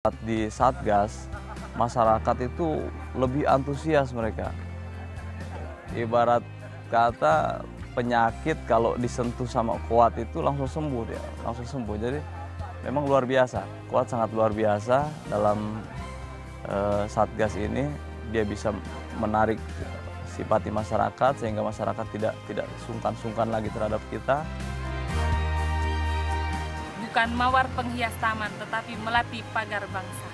Di Satgas, masyarakat itu lebih antusias mereka. Ibarat kata penyakit kalau disentuh sama kuat itu langsung sembuh dia, langsung sembuh. Jadi memang luar biasa, kuat sangat luar biasa dalam Satgas ini. Dia bisa menarik simpati masyarakat sehingga masyarakat tidak sungkan-sungkan lagi terhadap kita. Bukan mawar penghias taman, tetapi melati pagar bangsa.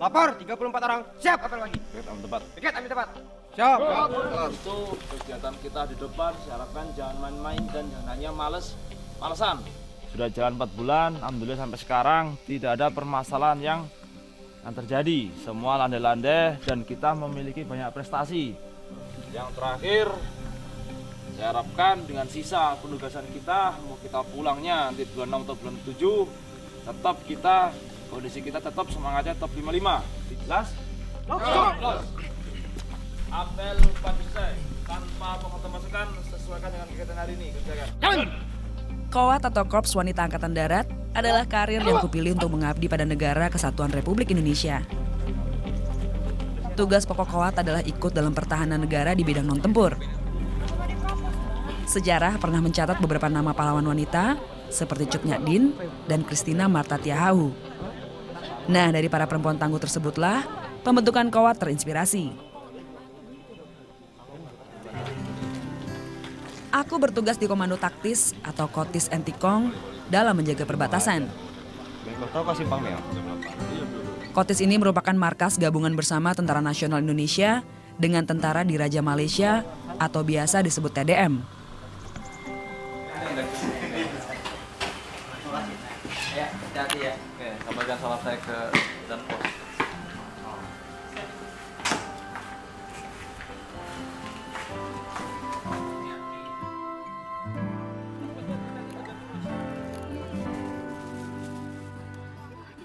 Lapor, 34 orang. Siap, apel lagi. Piket ambil tempat. Piket ambil tempat. Siap. Itu kegiatan kita di depan, saya harapkan jangan main-main dan jangan hanya malesan. Sudah jalan 4 bulan, alhamdulillah sampai sekarang tidak ada permasalahan yang terjadi. Semua landai-landai dan kita memiliki banyak prestasi. Yang terakhir, saya harapkan dengan sisa penugasan kita, mau kita pulangnya nanti bulan 6 atau bulan 7, tetap kita kondisi kita tetap semangatnya top 55. Jelas? Los. Apel selesai. Tanpa pengotor masukan, sesuaikan dengan kegiatan hari ini. Kerjakan. Kowat atau Korps Wanita Angkatan Darat adalah karir yang kupilih untuk mengabdi pada negara Kesatuan Republik Indonesia. Tugas pokok Kowat adalah ikut dalam pertahanan negara di bidang non-tempur. Sejarah pernah mencatat beberapa nama pahlawan wanita seperti Cut Nyak Dien dan Christina Marta Tiahahu. Nah, dari para perempuan tangguh tersebutlah pembentukan Kowat terinspirasi. Aku bertugas di Komando Taktis atau Kotis Entikong dalam menjaga perbatasan. Kotis ini merupakan markas gabungan bersama Tentara Nasional Indonesia dengan tentara di Raja Malaysia atau biasa disebut TDM. Hati-hati ya. Oke, sampaikan salam saya ke dan pos.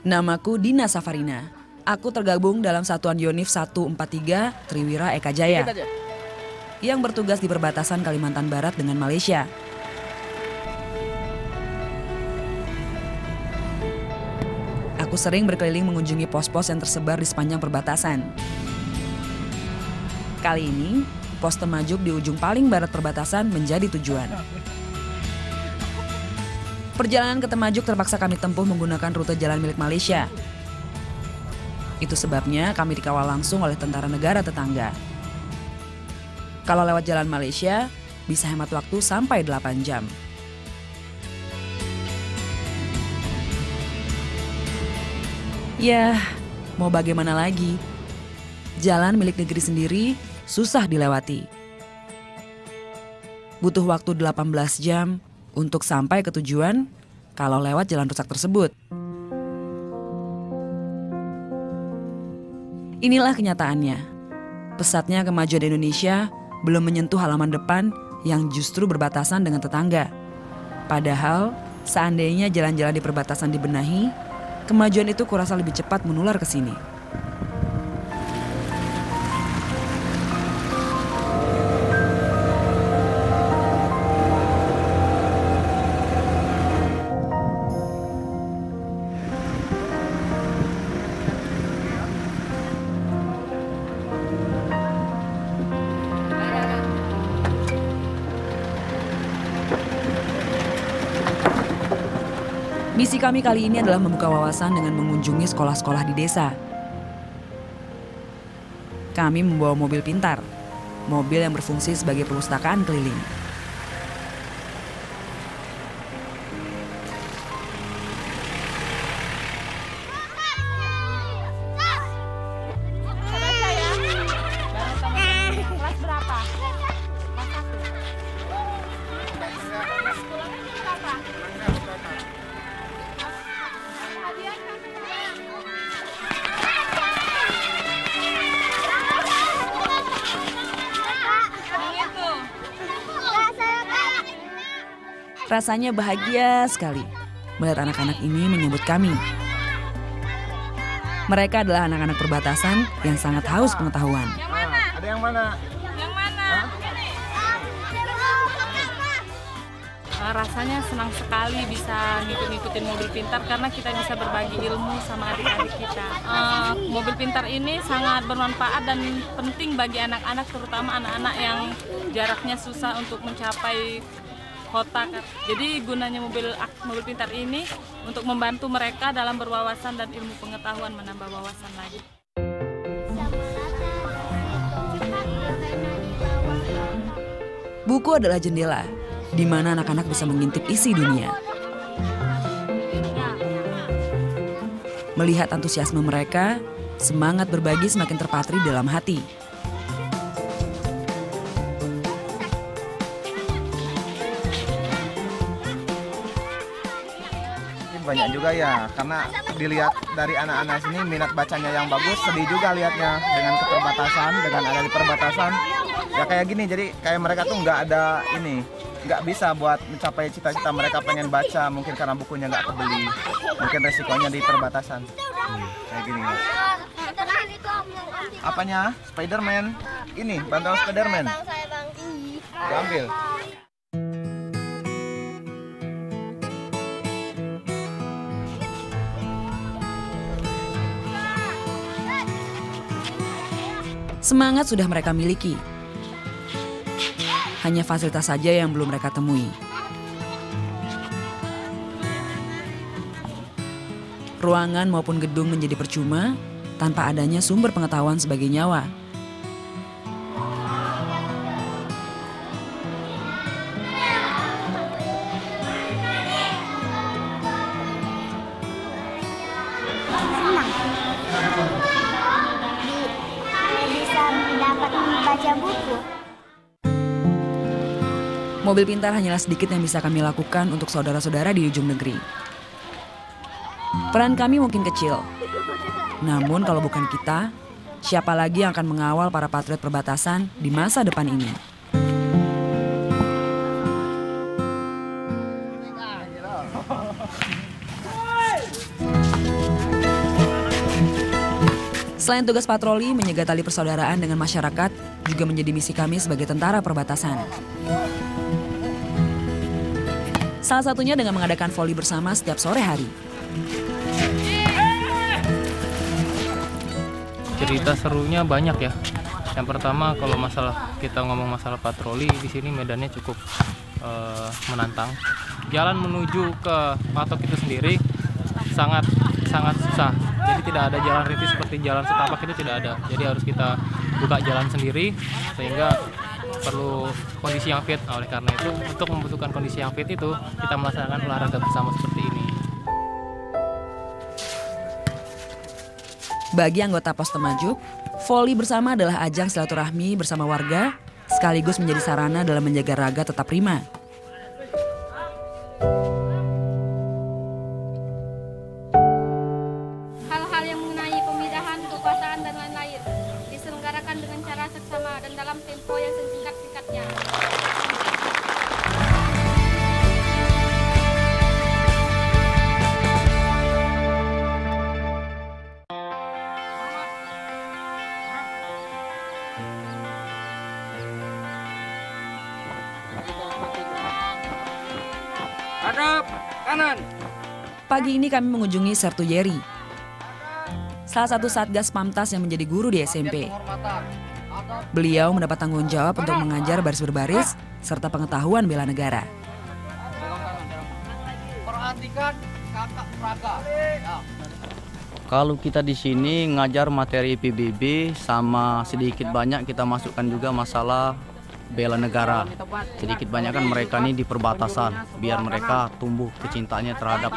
Namaku Dina Safarina. Aku tergabung dalam Satuan Yonif 143 Triwira Eka Jaya yang bertugas di perbatasan Kalimantan Barat dengan Malaysia. Aku sering berkeliling mengunjungi pos-pos yang tersebar di sepanjang perbatasan. Kali ini, pos Temajuk di ujung paling barat perbatasan menjadi tujuan. Perjalanan ke Temajuk terpaksa kami tempuh menggunakan rute jalan milik Malaysia. Itu sebabnya kami dikawal langsung oleh tentara negara tetangga. Kalau lewat jalan Malaysia, bisa hemat waktu sampai 8 jam. Ya, mau bagaimana lagi? Jalan milik negeri sendiri susah dilewati. Butuh waktu 18 jam untuk sampai ke tujuan kalau lewat jalan rusak tersebut. Inilah kenyataannya. Pesatnya kemajuan Indonesia belum menyentuh halaman depan yang justru berbatasan dengan tetangga. Padahal, seandainya jalan-jalan di perbatasan dibenahi, kemajuan itu kurasa lebih cepat menular ke sini. Misi kami kali ini adalah membuka wawasan dengan mengunjungi sekolah-sekolah di desa. Kami membawa mobil pintar, mobil yang berfungsi sebagai perpustakaan keliling. Rasanya bahagia sekali melihat anak-anak ini menyambut kami. Mereka adalah anak-anak perbatasan yang sangat haus pengetahuan. Ada yang mana? Yang mana? Rasanya senang sekali bisa ngikut-ngikutin mobil pintar karena kita bisa berbagi ilmu sama adik-adik kita. Mobil pintar ini sangat bermanfaat dan penting bagi anak-anak, terutama anak-anak yang jaraknya susah untuk mencapai kota. Jadi gunanya mobil pintar ini untuk membantu mereka dalam berwawasan dan ilmu pengetahuan, menambah wawasan lagi. Buku adalah jendela di mana anak-anak bisa mengintip isi dunia. Melihat antusiasme mereka, semangat berbagi semakin terpatri dalam hati. Banyak juga ya, karena dilihat dari anak-anak sini minat bacanya yang bagus, sedih juga lihatnya dengan keterbatasan, dengan ada di perbatasan. Ya kayak gini, jadi kayak mereka tuh nggak ada ini, nggak bisa buat mencapai cita-cita mereka pengen baca, mungkin karena bukunya nggak kebeli, mungkin resikonya di perbatasan. Kayak gini. Apanya? Spiderman? Ini, bantal Spiderman. Diambil. Semangat sudah mereka miliki. Hanya fasilitas saja yang belum mereka temui. Ruangan maupun gedung menjadi percuma tanpa adanya sumber pengetahuan sebagai nyawa. Baca buku. Mobil pintar hanyalah sedikit yang bisa kami lakukan untuk saudara-saudara di ujung negeri. Peran kami mungkin kecil, namun kalau bukan kita, siapa lagi yang akan mengawal para patriot perbatasan di masa depan ini? Selain tugas patroli, menjaga tali persaudaraan dengan masyarakat juga menjadi misi kami sebagai tentara perbatasan. Salah satunya dengan mengadakan voli bersama setiap sore hari. Cerita serunya banyak ya. Yang pertama kalau kita ngomong masalah patroli, di sini medannya cukup menantang. Jalan menuju ke patok itu sendiri sangat susah. Jadi tidak ada jalan rintis seperti jalan setapak, itu tidak ada. Jadi harus kita buka jalan sendiri sehingga perlu kondisi yang fit. Oleh karena itu, untuk membutuhkan kondisi yang fit itu kita melaksanakan olahraga bersama seperti ini. Bagi anggota Pos Temajuk, voli bersama adalah ajang silaturahmi bersama warga sekaligus menjadi sarana dalam menjaga raga tetap prima. Hal-hal yang mengenai pemindahan, kekuasaan dan lain-lain diselenggarakan dengan cara seksama dan dalam tempo yang sesingkat-singkatnya. Hadap kanan. Pagi ini kami mengunjungi Sertu Yeri, salah satu satgas Pamtas yang menjadi guru di SMP. Beliau mendapat tanggung jawab untuk mengajar baris berbaris serta pengetahuan bela negara. Perhatikan kakak praga. Kalau kita di sini ngajar materi PBB sama sedikit banyak kita masukkan juga masalah bela negara. Sedikit banyak kan mereka ini di perbatasan, biar mereka tumbuh kecintaannya terhadap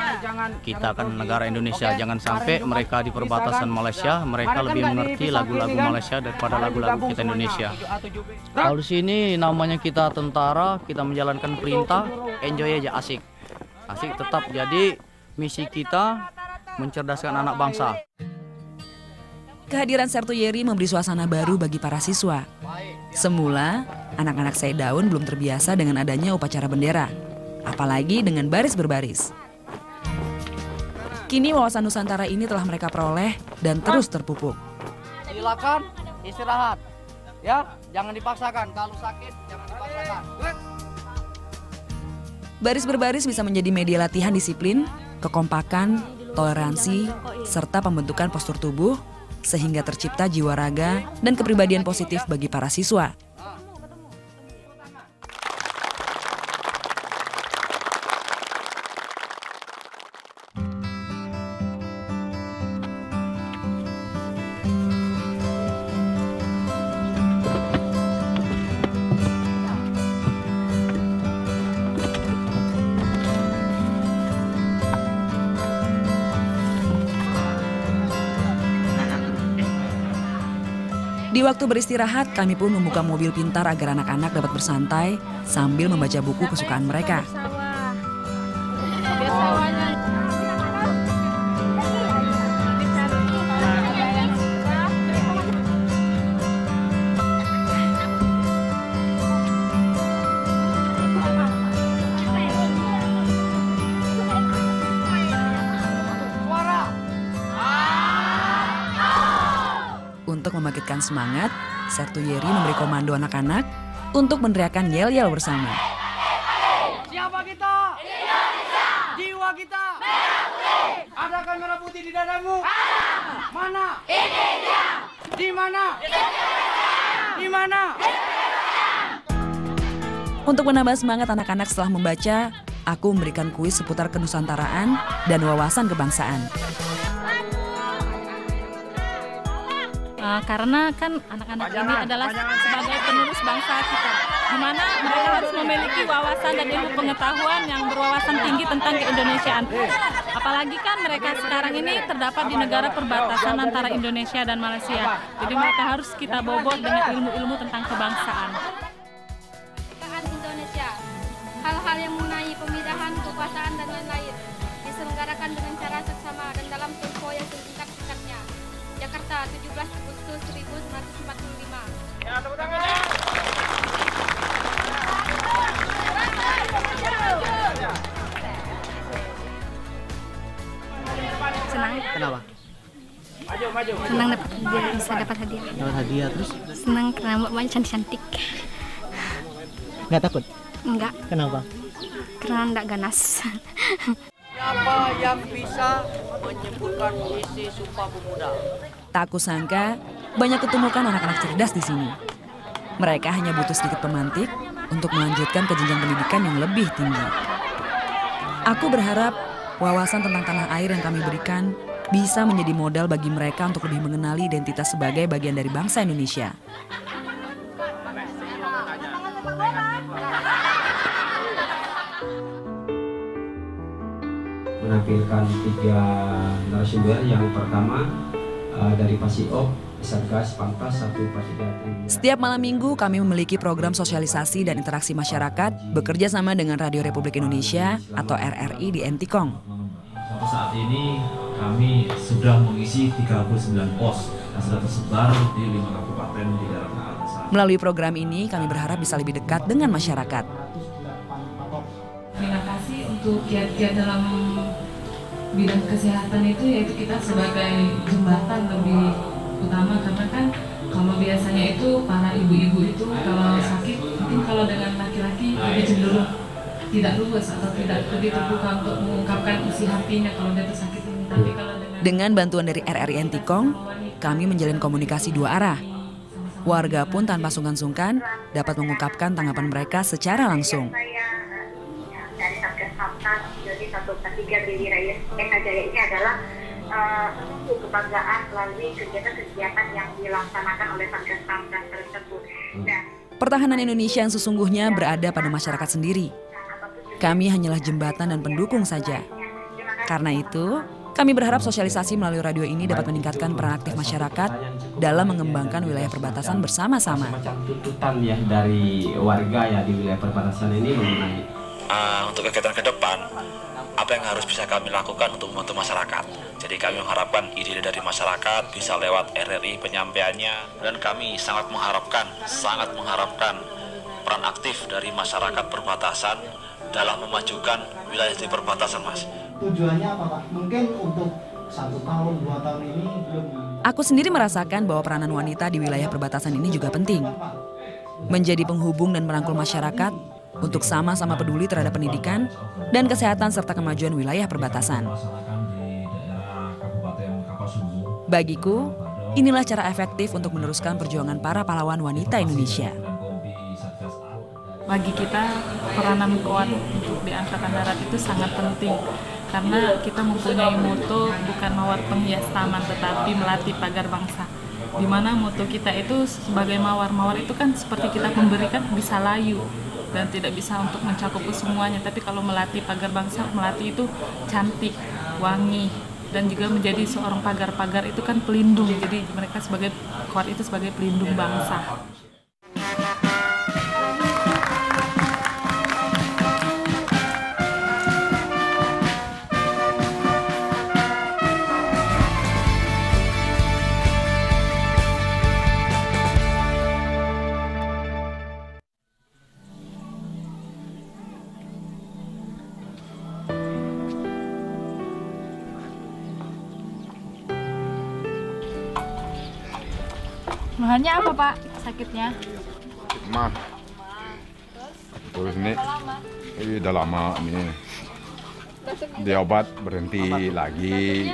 kita kan negara Indonesia. Jangan sampai mereka di perbatasan Malaysia, mereka lebih mengerti lagu-lagu Malaysia daripada lagu-lagu kita Indonesia. Kalau di sini namanya kita tentara, kita menjalankan perintah, enjoy aja, asik. Asik tetap. Jadi misi kita mencerdaskan anak bangsa. Kehadiran Sertu Yeri memberi suasana baru bagi para siswa. Semula, anak-anak Saidaun belum terbiasa dengan adanya upacara bendera. apalagi dengan baris berbaris. Kini wawasan Nusantara ini telah mereka peroleh dan terus terpupuk. Silakan istirahat, ya, jangan dipaksakan. Kalau sakit jangan dipaksakan. Baris berbaris bisa menjadi media latihan disiplin, kekompakan, toleransi, serta pembentukan postur tubuh, sehingga tercipta jiwa raga dan kepribadian positif bagi para siswa. Di waktu beristirahat, kami pun membuka mobil pintar agar anak-anak dapat bersantai sambil membaca buku kesukaan mereka. Untuk membangkitkan semangat, Sertu Yeri memberi komando anak-anak untuk meneriakkan yel-yel bersama. Siapa kita? Indonesia. Jiwa kita? Merah putih. Adakan merah putih di dadamu? Ada. Mana? Ini dia. Di mana? Di mana? Untuk menambah semangat anak-anak setelah membaca, aku memberikan kuis seputar kenusantaraan dan wawasan kebangsaan. Karena kan anak-anak ini adalah sebagai penerus bangsa kita, di mana mereka harus memiliki wawasan dan ilmu pengetahuan yang berwawasan tinggi tentang keindonesiaan. Apalagi kan mereka sekarang ini terdapat di negara perbatasan antara Indonesia dan Malaysia. Jadi mereka harus kita bobot dengan ilmu-ilmu tentang kebangsaan. Indonesia, hal-hal yang mengenai pemindahan, kekuasaan dan lain-lain diselenggarakan dengan cara seksama dan dalam tempo yang sesingkat-singkatnya. Jakarta, 17 Agustus 1945. Ya, tepuk tangan. Senang. Kenapa? Senang bisa dapat hadiah. Dapat hadiah terus? Senang karena mbaknya cantik-cantik. Nggak takut? Enggak. Kenapa? Karena enggak ganas. Siapa yang bisa menyebutkan isi Sumpah Pemuda? Tak kusangka, banyak ketemukan anak-anak cerdas di sini. Mereka hanya butuh sedikit pemantik untuk melanjutkan ke jenjang pendidikan yang lebih tinggi. Aku berharap wawasan tentang tanah air yang kami berikan bisa menjadi modal bagi mereka untuk lebih mengenali identitas sebagai bagian dari bangsa Indonesia. Menampilkan 3 narasumber. Yang pertama dari Pasiop, Satgas Pangkas 143. Setiap malam minggu kami memiliki program sosialisasi dan interaksi masyarakat bekerja sama dengan Radio Republik Indonesia atau RRI di Entikong. Sampai saat ini kami sudah mengisi 39 pos yang sudah tersebar di 5 kabupaten di daerah perbatasan. Melalui program ini kami berharap bisa lebih dekat dengan masyarakat. Terima kasih untuk kiat-kiat dalam bidang kesehatan itu, yaitu kita sebagai jembatan lebih utama, karena kan kalau biasanya itu para ibu-ibu itu kalau sakit, mungkin kalau dengan laki-laki lebih cenderung tidak luwes atau tidak lebih terbuka untuk mengungkapkan isi hatinya kalau dia sakit ini. Tapi kalau dengan bantuan dari RRI Entikong, kami menjalin komunikasi 2 arah. Warga pun tanpa sungkan-sungkan dapat mengungkapkan tanggapan mereka secara langsung. Dari Satgas Pamkas jadi 143 Billy Raya Eka Jaya ini adalah kebanggaan melalui kegiatan-kegiatan yang dilaksanakan oleh Satgas Pamkas tersebut. Pertahanan Indonesia yang sesungguhnya berada pada masyarakat sendiri. Kami hanyalah jembatan dan pendukung saja. Karena itu, kami berharap sosialisasi melalui radio ini dapat meningkatkan peran aktif masyarakat dalam mengembangkan wilayah perbatasan bersama-sama. Tuntutan ya dari warga ya di wilayah perbatasan ini mengenai untuk kegiatan ke depan, apa yang harus bisa kami lakukan untuk membantu masyarakat. Jadi kami mengharapkan ide dari masyarakat bisa lewat RRI penyampaiannya, dan kami sangat mengharapkan peran aktif dari masyarakat perbatasan dalam memajukan wilayah di perbatasan, Mas. Tujuannya apa, Pak? Mungkin untuk 1 tahun, 2 tahun ini belum. Aku sendiri merasakan bahwa peranan wanita di wilayah perbatasan ini juga penting. Menjadi penghubung dan merangkul masyarakat untuk sama-sama peduli terhadap pendidikan dan kesehatan serta kemajuan wilayah perbatasan. Bagiku, inilah cara efektif untuk meneruskan perjuangan para pahlawan wanita Indonesia. Bagi kita, peranan kuat untuk di Angkatan Darat itu sangat penting. Karena kita mempunyai moto bukan mawar penghias taman, tetapi melatih pagar bangsa. Di mana moto kita itu sebagai mawar. Mawar itu kan seperti kita memberikan bisa layu dan tidak bisa untuk mencakup semuanya. Tapi kalau melatih pagar bangsa, melatih itu cantik, wangi, dan juga menjadi seorang pagar-pagar itu kan pelindung. Jadi mereka sebagai kuat itu sebagai pelindung bangsa. Keluhannya apa, Pak? Sakitnya? Mah. Terus ini udah lama ini. Dia obat berhenti lagi.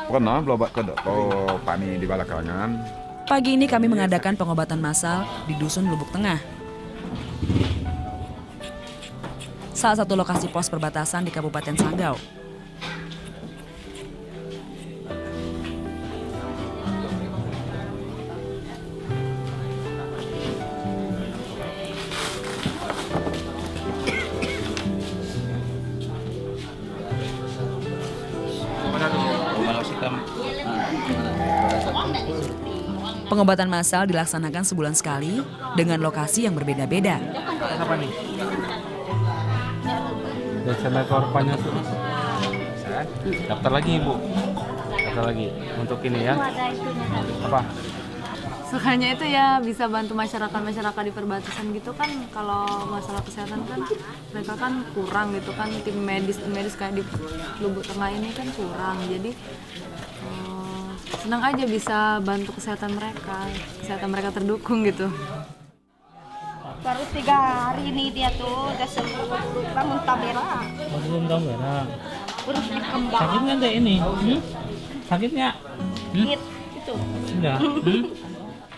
Pernah berobat ke dokter Pani di Balakangan. Pagi ini kami mengadakan pengobatan massal di Dusun Lubuk Tengah. Salah satu lokasi pos perbatasan di Kabupaten Sanggau. Pengobatan massal dilaksanakan sebulan sekali dengan lokasi yang berbeda-beda. Apa nih? Desain korbannya tuh. Daftar lagi, Ibu. Daftar lagi untuk ini ya. Apa? Sukanya itu ya bisa bantu masyarakat di perbatasan gitu kan. Kalau masalah kesehatan kan mereka kan kurang gitu kan, tim medis kayak di Lubuk Tengah ini kan kurang. Jadi senang aja bisa bantu kesehatan mereka terdukung gitu. Baru 3 hari ini dia tuh udah sembuh, muntah merah. Muntah merah. Terus dikembang. Sakit nggak deh ini? Sakitnya? Itu. Sudah.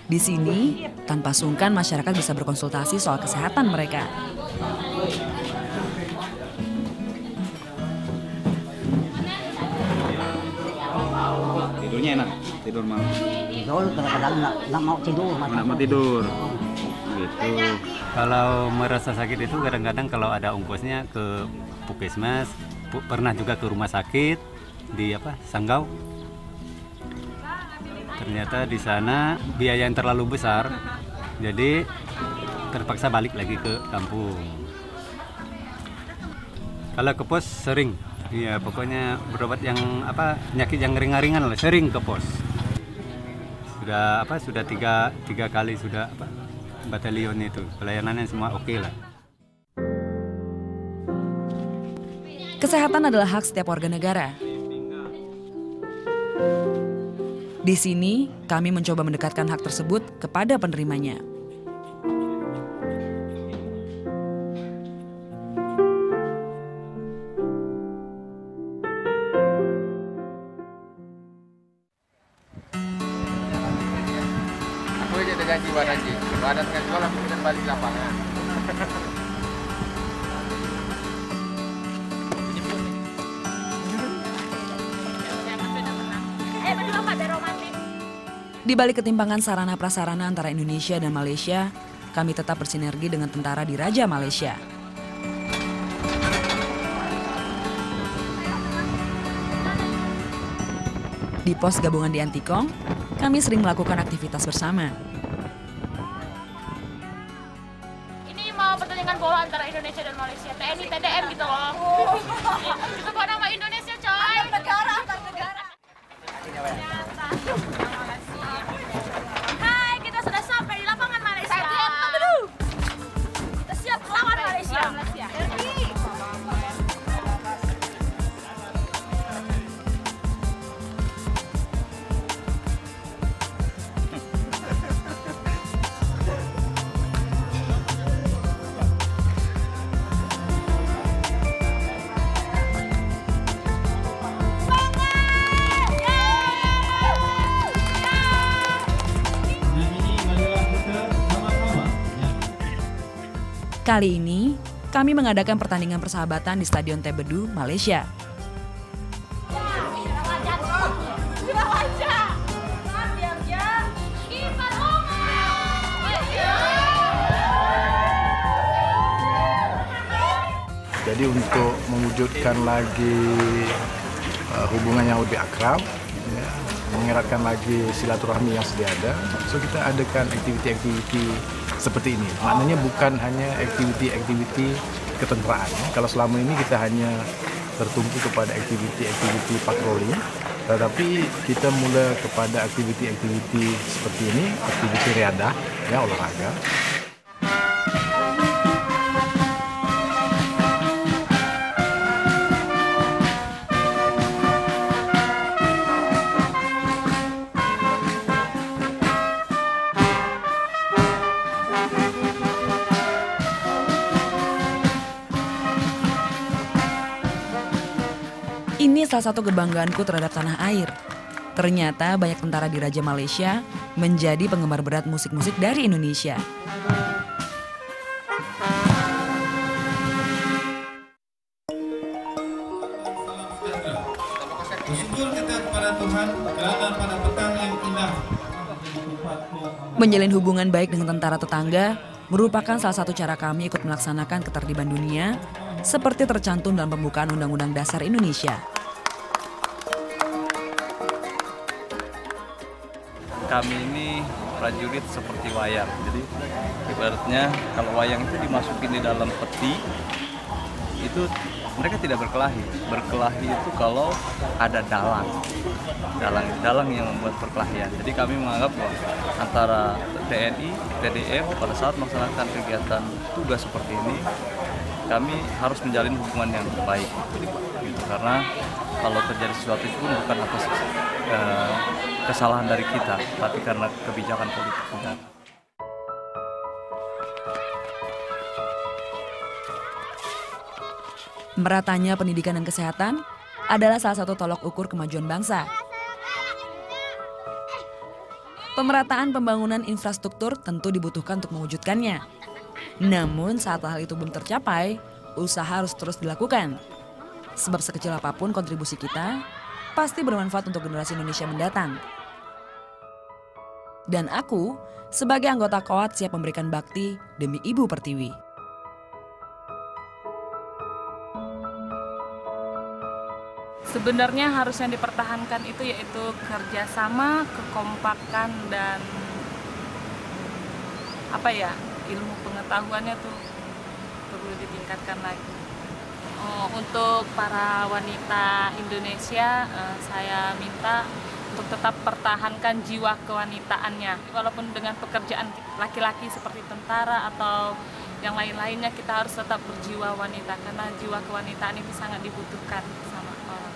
Di sini, tanpa sungkan masyarakat bisa berkonsultasi soal kesehatan mereka. Tidurnya enak, tidur malam. Tidur, kadang-kadang nggak mau tidur. Nggak mau tidur. Gitu. Kalau merasa sakit itu kadang-kadang kalau ada ongkosnya ke Puskesmas, pernah juga ke rumah sakit di Sanggau. Ternyata di sana biaya yang terlalu besar, jadi terpaksa balik lagi ke kampung. Kalau ke pos sering, iya pokoknya berobat yang penyakit yang ringan-ringan lah, sering ke pos. Sudah tiga kali sudah batalion itu, pelayanannya semua oke lah. Kesehatan adalah hak setiap warga negara. Di sini, kami mencoba mendekatkan hak tersebut kepada penerimanya. Aku aja udah ganti Wanaji. Ada tengah sekolah, kemudian balik lapangan. Di balik ketimpangan sarana prasarana antara Indonesia dan Malaysia, kami tetap bersinergi dengan tentara di Raja Malaysia. Di pos gabungan di Antikong, kami sering melakukan aktivitas bersama. Ini mau pertandingan bola antara Indonesia dan Malaysia, TNI, TDM gitu loh. Itu kok nama Indonesia, coy. Negara antar negara. Hai, kita sudah sampai di lapangan Malaysia. Kita siap melawan Malaysia. Kali ini, kami mengadakan pertandingan persahabatan di Stadion Tebedu, Malaysia. Jadi untuk mewujudkan lagi hubungan yang lebih akrab, ya, mengeratkan lagi silaturahmi yang sedia ada, so kita adakan aktiviti-aktiviti seperti ini. Maknanya bukan hanya aktiviti-aktiviti ketenteraan. Kalau selama ini kita hanya tertumpu kepada aktiviti-aktiviti patroli, tetapi kita mulai kepada aktiviti-aktiviti seperti ini, aktiviti riadah, ya, olahraga. Ini salah satu kebanggaanku terhadap tanah air. Ternyata banyak tentara di Raja Malaysia menjadi penggemar berat musik-musik dari Indonesia. Bersyukur kita kepada Tuhan kerana pada petang yang indah. Menjalin hubungan baik dengan tentara tetangga merupakan salah satu cara kami ikut melaksanakan ketertiban dunia seperti tercantum dalam pembukaan Undang-Undang Dasar Indonesia. Kami ini prajurit seperti wayang, jadi ibaratnya kalau wayang itu dimasukin di dalam peti, itu mereka tidak berkelahi. Berkelahi itu kalau ada dalang yang membuat perkelahian. Jadi kami menganggap bahwa antara TNI, TDM pada saat melaksanakan kegiatan tugas seperti ini, kami harus menjalin hubungan yang baik, gitu. Karena kalau terjadi sesuatu itu bukan atas kesalahan dari kita, tapi karena kebijakan politik kita. Meratanya pendidikan dan kesehatan adalah salah satu tolok ukur kemajuan bangsa. Pemerataan pembangunan infrastruktur tentu dibutuhkan untuk mewujudkannya. Namun saat hal itu belum tercapai, usaha harus terus dilakukan. Sebab sekecil apapun kontribusi kita, pasti bermanfaat untuk generasi Indonesia mendatang. Dan aku, sebagai anggota KOAT siap memberikan bakti demi Ibu Pertiwi. Sebenarnya harus yang dipertahankan itu yaitu kerjasama, kekompakan, dan ilmu pengetahuannya tuh perlu ditingkatkan lagi. Untuk para wanita Indonesia, saya minta untuk tetap pertahankan jiwa kewanitaannya. Walaupun dengan pekerjaan laki-laki seperti tentara atau yang lain-lainnya, kita harus tetap berjiwa wanita karena jiwa kewanitaan itu sangat dibutuhkan sama orang.